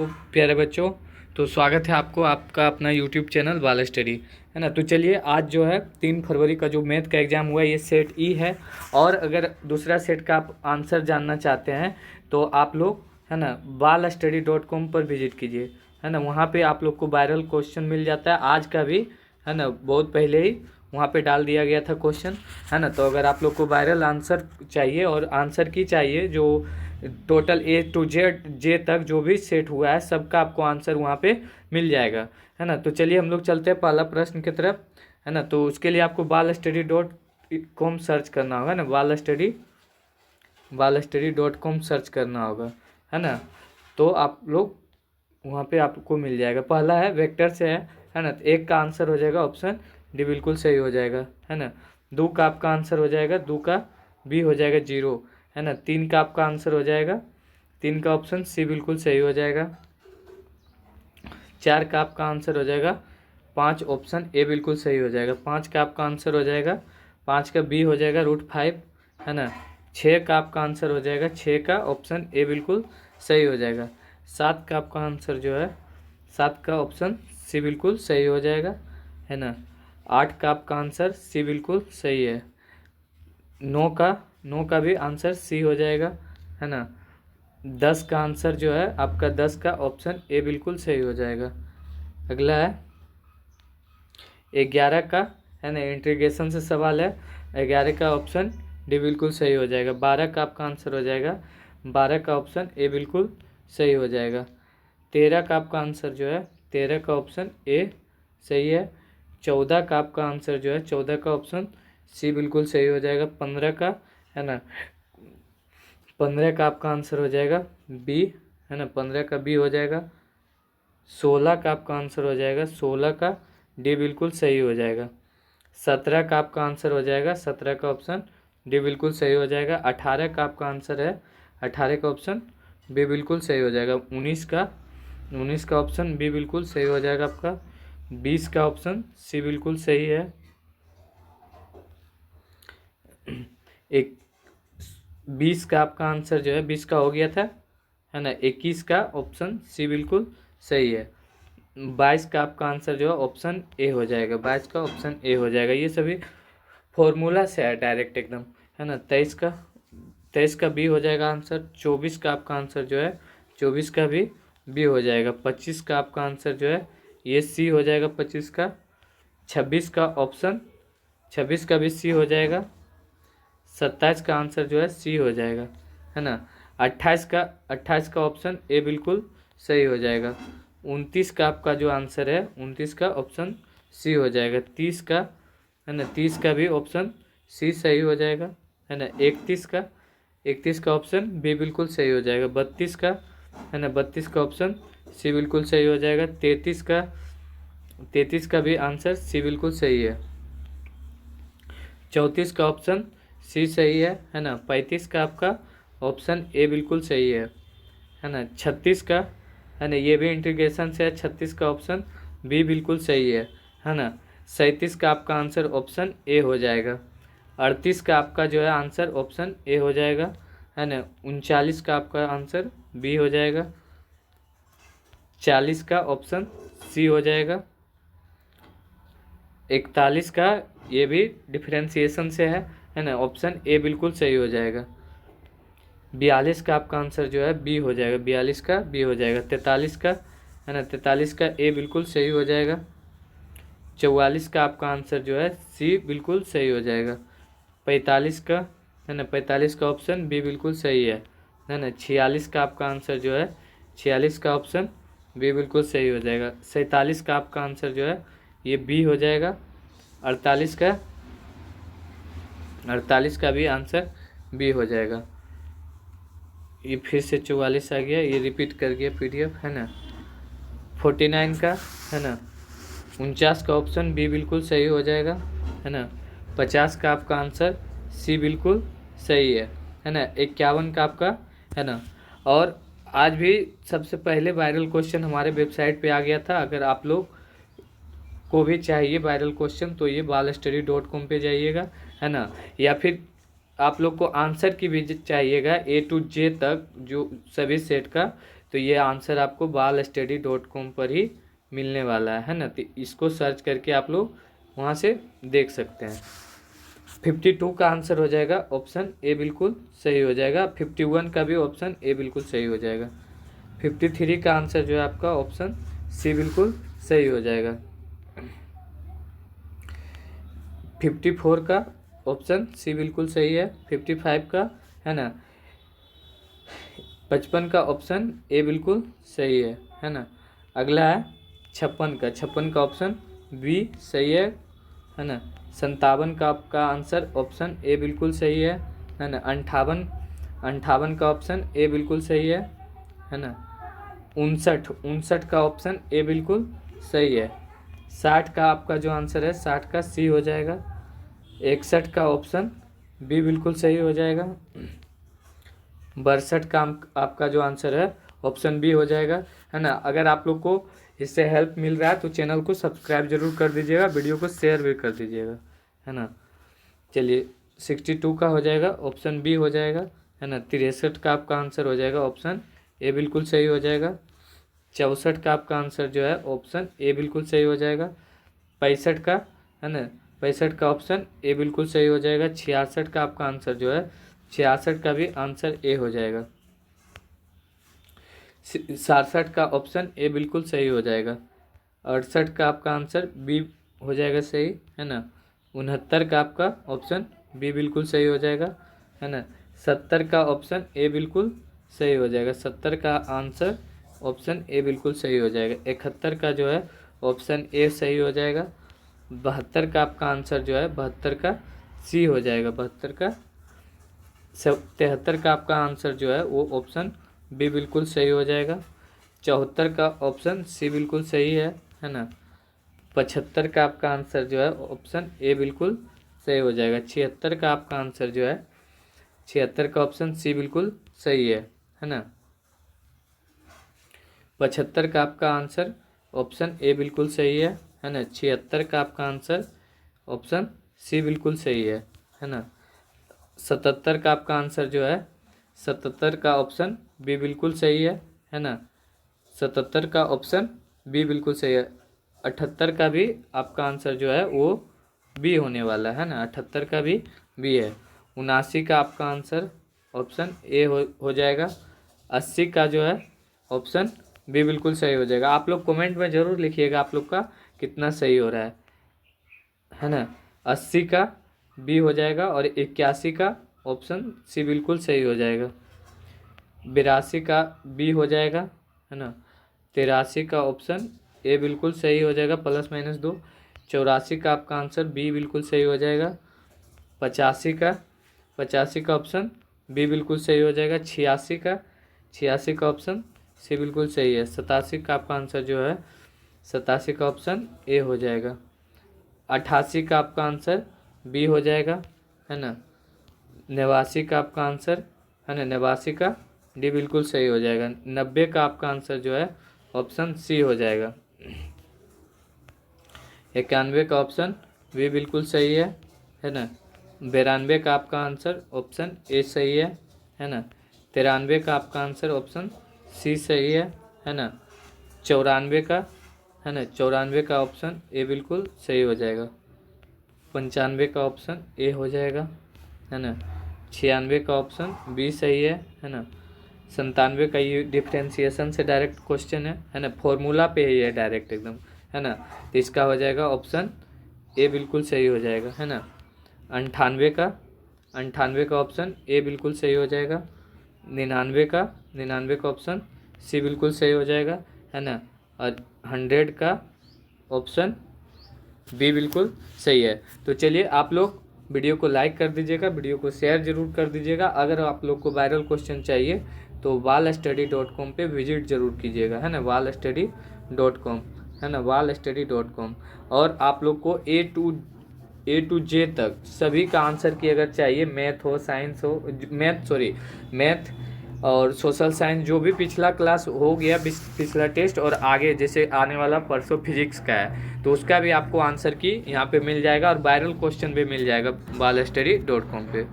तो प्यारे बच्चों, तो स्वागत है आपको आपका अपना यूट्यूब चैनल बाल स्टडी, है ना। तो चलिए, आज जो है 3 फरवरी का जो मैथ का एग्ज़ाम हुआ है ये सेट ई है। और अगर दूसरा सेट का आप आंसर जानना चाहते हैं तो आप लोग, है ना, balstudy.com पर विजिट कीजिए, है ना। वहाँ पे आप लोग को वायरल क्वेश्चन मिल जाता है आज का भी, है ना। बहुत पहले ही वहाँ पे डाल दिया गया था क्वेश्चन, है ना। तो अगर आप लोग को वायरल आंसर चाहिए और आंसर की चाहिए जो टोटल A to Z तक जो भी सेट हुआ है सबका आपको आंसर वहाँ पे मिल जाएगा, है ना। तो चलिए हम लोग चलते हैं पहला प्रश्न की तरफ, है ना। तो उसके लिए आपको balstudy.com सर्च करना होगा ना, balstudy.com सर्च करना होगा, है ना। तो आप लोग वहाँ पे आपको मिल जाएगा। पहला है वेक्टर से है ना। तो एक का आंसर हो जाएगा ऑप्शन डी, बिल्कुल सही हो जाएगा, है ना। दो का आपका आंसर हो जाएगा, दो का बी हो जाएगा 0, है ना। तीन का आपका आंसर हो जाएगा, तीन का ऑप्शन सी बिल्कुल सही हो जाएगा। चार का आपका आंसर हो जाएगा 5, ऑप्शन ए बिल्कुल सही हो जाएगा। पाँच का आपका आंसर हो जाएगा, पाँच का बी हो जाएगा √5, है ना। छः का आपका आंसर हो जाएगा, छः का ऑप्शन ए बिल्कुल सही हो जाएगा। सात का आपका आंसर जो है, सात का ऑप्शन सी बिल्कुल सही हो जाएगा, है ना। आठ का आपका आंसर सी बिल्कुल सही है। नौ का भी आंसर सी हो जाएगा, है ना। 10 का आंसर जो है आपका, 10 का ऑप्शन ए बिल्कुल सही हो जाएगा। अगला है 11 का, है ना, इंटीग्रेशन से सवाल है। 11 का ऑप्शन डी बिल्कुल सही हो जाएगा। 12 का आपका आंसर हो जाएगा, 12 का ऑप्शन ए बिल्कुल सही हो जाएगा। 13 का आपका आंसर जो है, 13 का ऑप्शन ए सही है। 14 का आपका आंसर जो है, 14 का ऑप्शन सी बिल्कुल सही हो जाएगा। 15 का, है ना, 15 का आपका आंसर हो जाएगा बी, है ना, 15 का बी हो जाएगा। 16 का आपका आंसर हो जाएगा, 16 का डी बिल्कुल सही हो जाएगा। 17 का आपका आंसर हो जाएगा, 17 का ऑप्शन डी बिल्कुल सही हो जाएगा। 18 का आपका आंसर है, 18 का ऑप्शन बी बिल्कुल सही हो जाएगा। 19 का ऑप्शन बी बिल्कुल सही हो जाएगा आपका। 20 का ऑप्शन सी बिल्कुल सही है। एक 20 का आपका आंसर जो है, 20 का हो गया था, है ना। 21 का ऑप्शन सी बिल्कुल सही है। 22 का आपका आंसर जो है ऑप्शन ए हो जाएगा, 22 का ऑप्शन ए हो जाएगा। ये सभी फॉर्मूला से है डायरेक्ट एकदम, है ना। 23 का बी हो जाएगा आंसर। 24 का आपका आंसर जो है, 24 का भी बी हो जाएगा। 25 का आपका आंसर जो है ये सी हो जाएगा, 25 का। 26 का ऑप्शन, 26 का भी सी हो जाएगा। 27 का आंसर जो है सी हो जाएगा, है ना। 28 का ऑप्शन ए बिल्कुल सही हो जाएगा। 29 का आपका जो आंसर है, 29 का ऑप्शन सी हो जाएगा। 30 का, है ना, 30 का भी ऑप्शन सी सही हो जाएगा, है ना। 31 का ऑप्शन बी बिल्कुल सही हो जाएगा। 32 का, है ना, 32 का ऑप्शन सी बिल्कुल सही हो जाएगा। 33 का भी आंसर सी बिल्कुल सही है। 34 का ऑप्शन सी सही है ना। 35 का आपका ऑप्शन ए बिल्कुल सही है ना। 36 का, है ना, ये भी इंटीग्रेशन से है। 36 का ऑप्शन बी बिल्कुल सही है ना। 37 का आपका आंसर ऑप्शन ए हो जाएगा। 38 का आपका जो है आंसर ऑप्शन ए हो जाएगा, है ना। 39 का आपका आंसर बी हो जाएगा। 40 का ऑप्शन सी हो जाएगा। 41 का ये भी डिफरेंशिएशन से है ना, ऑप्शन ए बिल्कुल सही हो जाएगा। 42 का आपका आंसर जो है बी हो जाएगा, 42 का बी हो जाएगा। 43 का, है ना, 43 का ए बिल्कुल सही हो जाएगा। 44 का आपका आंसर जो है सी बिल्कुल सही हो जाएगा। 45 का, है ना, 45 का ऑप्शन बी बिल्कुल सही है ना। 46 का आपका आंसर जो है, 46 का ऑप्शन बी बिल्कुल सही हो जाएगा। 47 का आपका आंसर जो है ये बी हो जाएगा। 48 का भी आंसर बी हो जाएगा। ये फिर से 44 आ गया, ये रिपीट कर गया PDF, है ना। 49 का, है ना, 49 का ऑप्शन बी बिल्कुल सही हो जाएगा, है ना। 50 का आपका आंसर सी बिल्कुल सही है ना। 51 का आपका, है ना। और आज भी सबसे पहले वायरल क्वेश्चन हमारे वेबसाइट पे आ गया था। अगर आप लोग को भी चाहिए वायरल क्वेश्चन तो ये balstudy.com पे जाइएगा, है ना। या फिर आप लोग को आंसर की भी चाहिएगा A to Z तक जो सभी सेट का, तो ये आंसर आपको balstudy.com पर ही मिलने वाला है ना। तो इसको सर्च करके आप लोग वहाँ से देख सकते हैं। 52 का आंसर हो जाएगा ऑप्शन ए बिल्कुल सही हो जाएगा। 51 का भी ऑप्शन ए बिल्कुल सही हो जाएगा। 53 का आंसर जो है आपका ऑप्शन सी बिल्कुल सही हो जाएगा। 54 का ऑप्शन सी बिल्कुल सही है। 55 का है ना, 55 का ऑप्शन ए बिल्कुल सही है ना। अगला है 56 का, 56 का ऑप्शन बी सही है ना। 57 का आपका आंसर ऑप्शन ए बिल्कुल सही है ना। 58 का ऑप्शन ए बिल्कुल सही है ना। 59 का ऑप्शन ए बिल्कुल सही है। 60 का आपका जो आंसर है 60 का सी हो जाएगा। 61 का ऑप्शन बी बिल्कुल सही हो जाएगा। 62 का आपका जो आंसर है ऑप्शन बी हो जाएगा है ना। अगर आप लोग को इससे हेल्प मिल रहा है तो चैनल को सब्सक्राइब जरूर कर दीजिएगा, वीडियो को शेयर भी कर दीजिएगा है ना। चलिए 62 का हो जाएगा, ऑप्शन बी हो जाएगा है ना। 63 का आपका आंसर हो जाएगा ऑप्शन ए बिल्कुल सही हो जाएगा। 64 का आपका आंसर जो है ऑप्शन ए बिल्कुल सही हो जाएगा। 65 का है ना, 65 का ऑप्शन ए बिल्कुल सही हो जाएगा। 66 का आपका आंसर जो है 66 का भी आंसर ए हो जाएगा। 67 का ऑप्शन ए बिल्कुल सही हो जाएगा। 68 का आपका आंसर बी हो जाएगा सही है ना। 69 का आपका ऑप्शन बी बिल्कुल सही हो जाएगा है ना। 70 का ऑप्शन ए बिल्कुल सही हो जाएगा। 70 का आंसर ऑप्शन ए बिल्कुल सही हो जाएगा। 71 का जो है ऑप्शन ए सही हो जाएगा। 72 का आपका आंसर जो है 72 का सी हो जाएगा। 72 का 73 का आपका आंसर जो है वो ऑप्शन बी बिल्कुल सही हो जाएगा। 74 का ऑप्शन सी बिल्कुल सही है ना। 75 का आपका आंसर जो है ऑप्शन ए बिल्कुल सही हो जाएगा। 76 का आपका आंसर जो है 76 का ऑप्शन सी बिल्कुल सही है ना। 75 का आपका आंसर ऑप्शन ए बिल्कुल सही है ना। 76 का आपका आंसर ऑप्शन सी बिल्कुल सही है ना। 77 का आपका आंसर जो है 77 का ऑप्शन बी बिल्कुल सही है ना। 77 का ऑप्शन बी बिल्कुल सही है। 78 का भी आपका आंसर जो है वो बी होने वाला है ना। 78 का भी बी है। 79 का आपका आंसर ऑप्शन ए हो जाएगा। 80 का जो है ऑप्शन बी बिल्कुल सही हो जाएगा। आप लोग कमेंट में ज़रूर लिखिएगा आप लोग का कितना सही हो रहा है ना। 80 का बी हो जाएगा और 81 का ऑप्शन सी बिल्कुल सही हो जाएगा। 82 का बी हो जाएगा है ना। 83 का ऑप्शन ए बिल्कुल सही हो जाएगा +-2। 84 का आपका आंसर बी बिल्कुल सही हो जाएगा। 85 का ऑप्शन बी बिल्कुल सही हो जाएगा। 86 का ऑप्शन सी बिल्कुल सही है। 87 का आपका आंसर जो है 87 का ऑप्शन ए हो जाएगा। 88 का आपका आंसर बी हो जाएगा है ना। 89 का आपका आंसर है ना, 89 का डी बिल्कुल सही हो जाएगा। 90 का आपका आंसर जो है ऑप्शन सी हो जाएगा। 91 का ऑप्शन बी बिल्कुल सही है ना। 92 का आपका आंसर ऑप्शन ए सही है ना। 93 का आपका आंसर ऑप्शन सी सही है ना। 94 का है ना, 94 का ऑप्शन ए बिल्कुल सही हो जाएगा। 95 का ऑप्शन ए हो जाएगा है ना। 96 का ऑप्शन बी सही है ना। 97 का ये डिफ्रेंसिएशन से डायरेक्ट क्वेश्चन है ना, फॉर्मूला पे ही है डायरेक्ट एकदम है ना। तो इसका हो जाएगा ऑप्शन ए बिल्कुल सही हो जाएगा है ना। 98 का ऑप्शन ए बिल्कुल सही हो जाएगा। 99 का ऑप्शन सी बिल्कुल सही हो जाएगा है ना। और 100 का ऑप्शन बी बिल्कुल सही है। तो चलिए आप लोग वीडियो को लाइक कर दीजिएगा, वीडियो को शेयर जरूर कर दीजिएगा। अगर आप लोग को वायरल क्वेश्चन चाहिए तो balstudy.com पे विजिट जरूर कीजिएगा है ना। balstudy.com है ना, balstudy.com। और आप लोग को ए टू जे तक सभी का आंसर की अगर चाहिए, मैथ हो, साइंस हो, मैथ और सोशल साइंस, जो भी पिछला क्लास हो गया, पिछला टेस्ट और आगे जैसे आने वाला परसों फिजिक्स का है, तो उसका भी आपको आंसर की यहाँ पे मिल जाएगा और वायरल क्वेश्चन भी मिल जाएगा balstudy.com पे।